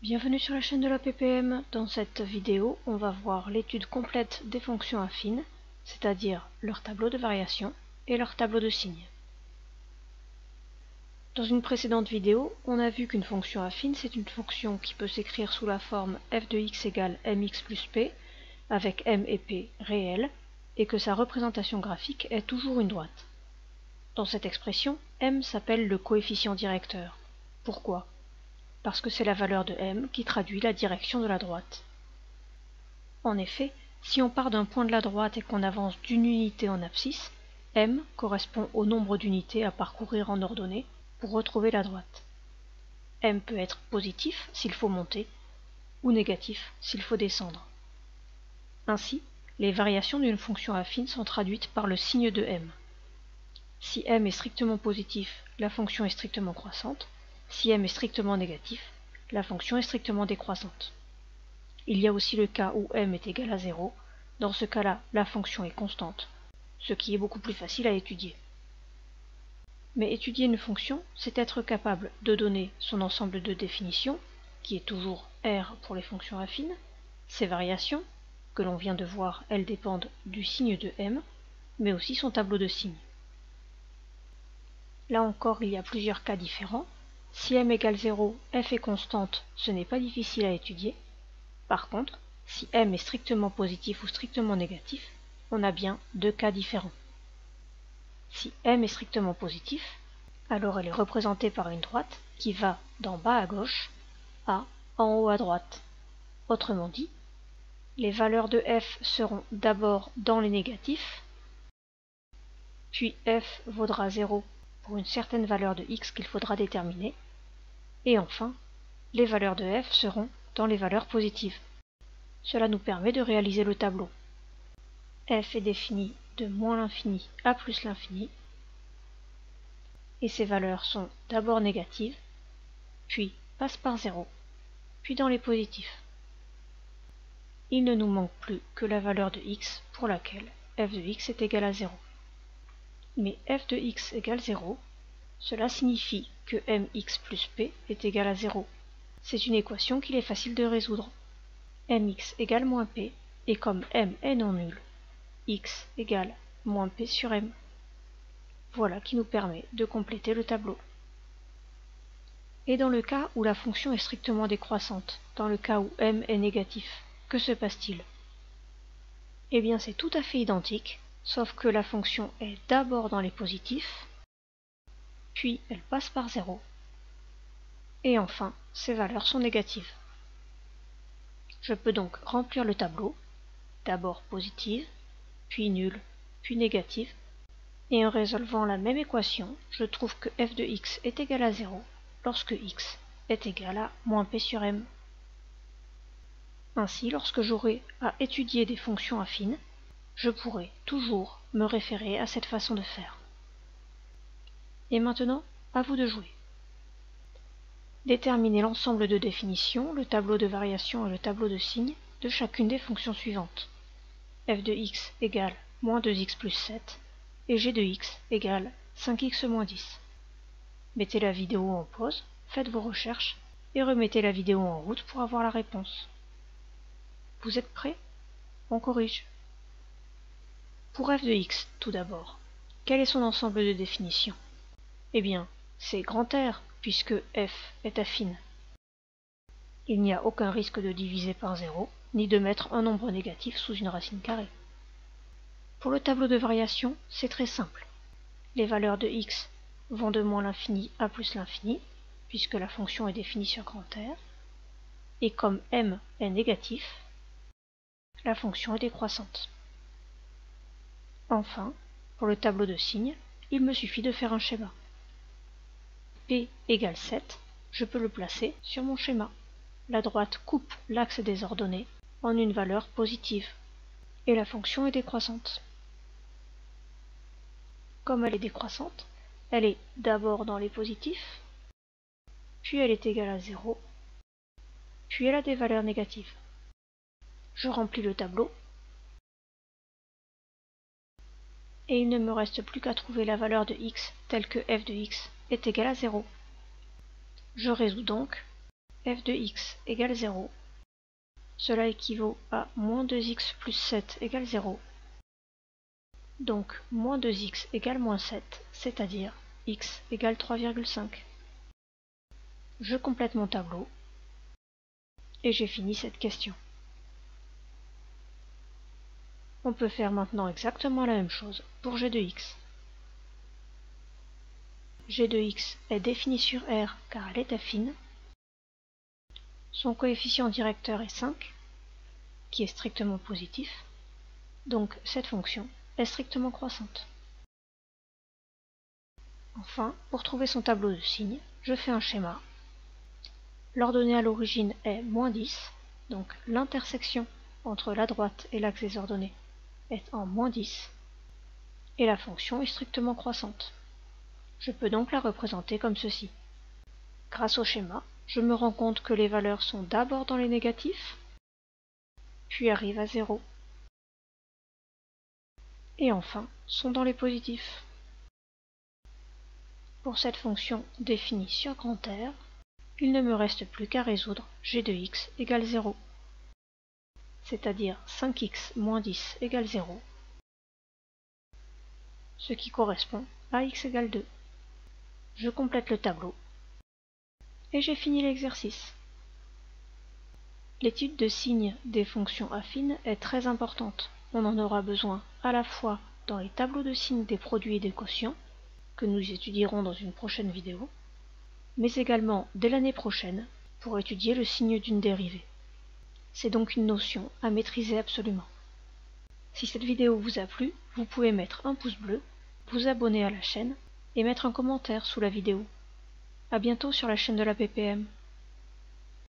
Bienvenue sur la chaîne de la PPM. Dans cette vidéo, on va voir l'étude complète des fonctions affines, c'est-à-dire leur tableau de variation et leur tableau de signes. Dans une précédente vidéo, on a vu qu'une fonction affine, c'est une fonction qui peut s'écrire sous la forme f de x égale mx plus p, avec m et p réels, et que sa représentation graphique est toujours une droite. Dans cette expression, m s'appelle le coefficient directeur. Pourquoi ? Parce que c'est la valeur de m qui traduit la direction de la droite. En effet, si on part d'un point de la droite et qu'on avance d'une unité en abscisse, m correspond au nombre d'unités à parcourir en ordonnée pour retrouver la droite. M peut être positif s'il faut monter, ou négatif s'il faut descendre. Ainsi, les variations d'une fonction affine sont traduites par le signe de m. Si m est strictement positif, la fonction est strictement croissante. Si m est strictement négatif, la fonction est strictement décroissante. Il y a aussi le cas où m est égal à 0. Dans ce cas-là, la fonction est constante, ce qui est beaucoup plus facile à étudier. Mais étudier une fonction, c'est être capable de donner son ensemble de définitions, qui est toujours R pour les fonctions affines, ses variations, que l'on vient de voir, elles dépendent du signe de m, mais aussi son tableau de signes. Là encore, il y a plusieurs cas différents. Si m égale 0, f est constante, ce n'est pas difficile à étudier. Par contre, si m est strictement positif ou strictement négatif, on a bien deux cas différents. Si m est strictement positif, alors elle est représentée par une droite qui va d'en bas à gauche à en haut à droite. Autrement dit, les valeurs de f seront d'abord dans les négatifs, puis f vaudra 0 pour une certaine valeur de x qu'il faudra déterminer, et enfin, les valeurs de f seront dans les valeurs positives. Cela nous permet de réaliser le tableau. F est défini de moins l'infini à plus l'infini, et ces valeurs sont d'abord négatives, puis passent par 0, puis dans les positifs. Il ne nous manque plus que la valeur de x pour laquelle f de x est égal à 0. Mais f de x égale 0, cela signifie que mx plus p est égal à 0. C'est une équation qu'il est facile de résoudre. Mx égale moins p, et comme m est non nul, x égale moins p sur m. Voilà qui nous permet de compléter le tableau. Et dans le cas où la fonction est strictement décroissante, dans le cas où m est négatif, que se passe-t-il? Eh bien c'est tout à fait identique, sauf que la fonction est d'abord dans les positifs, puis elle passe par 0, et enfin ses valeurs sont négatives. Je peux donc remplir le tableau, d'abord positive, puis nulle, puis négative, et en résolvant la même équation, je trouve que f de x est égal à 0 lorsque x est égal à moins p sur m. Ainsi, lorsque j'aurai à étudier des fonctions affines, je pourrai toujours me référer à cette façon de faire. Et maintenant, à vous de jouer. Déterminez l'ensemble de définitions, le tableau de variation et le tableau de signes de chacune des fonctions suivantes. F de x égale moins 2x plus 7 et g de x égale 5x moins 10. Mettez la vidéo en pause, faites vos recherches et remettez la vidéo en route pour avoir la réponse. Vous êtes prêts? On corrige. Pour f de x, tout d'abord, quel est son ensemble de définitions? Eh bien, c'est grand R, puisque f est affine. Il n'y a aucun risque de diviser par 0, ni de mettre un nombre négatif sous une racine carrée. Pour le tableau de variation, c'est très simple. Les valeurs de x vont de moins l'infini à plus l'infini, puisque la fonction est définie sur grand R, et comme m est négatif, la fonction est décroissante. Enfin, pour le tableau de signes, il me suffit de faire un schéma. P égale 7, je peux le placer sur mon schéma. La droite coupe l'axe des ordonnées en une valeur positive, et la fonction est décroissante. Comme elle est décroissante, elle est d'abord dans les positifs, puis elle est égale à 0, puis elle a des valeurs négatives. Je remplis le tableau, et il ne me reste plus qu'à trouver la valeur de x telle que f de x est égale à 0. Je résous donc, f de x égale 0, cela équivaut à moins 2x plus 7 égale 0. Donc moins 2x égale moins 7, c'est-à-dire x égale 3,5. Je complète mon tableau et j'ai fini cette question. On peut faire maintenant exactement la même chose pour g de x. G de x est définie sur R car elle est affine. Son coefficient directeur est 5, qui est strictement positif, donc cette fonction est strictement croissante. Enfin, pour trouver son tableau de signes, je fais un schéma. L'ordonnée à l'origine est moins 10, donc l'intersection entre la droite et l'axe des ordonnées est en moins 10, et la fonction est strictement croissante. Je peux donc la représenter comme ceci. Grâce au schéma, je me rends compte que les valeurs sont d'abord dans les négatifs, puis arrivent à 0, et enfin sont dans les positifs. Pour cette fonction définie sur grand R, il ne me reste plus qu'à résoudre g de x égale 0, c'est-à-dire 5x moins 10 égale 0, ce qui correspond à x égale 2. Je complète le tableau et j'ai fini l'exercice. L'étude de signes des fonctions affines est très importante. On en aura besoin à la fois dans les tableaux de signes des produits et des quotients, que nous étudierons dans une prochaine vidéo, mais également dès l'année prochaine pour étudier le signe d'une dérivée. C'est donc une notion à maîtriser absolument. Si cette vidéo vous a plu, vous pouvez mettre un pouce bleu, vous abonner à la chaîne et mettre un commentaire sous la vidéo. À bientôt sur la chaîne de la PPM.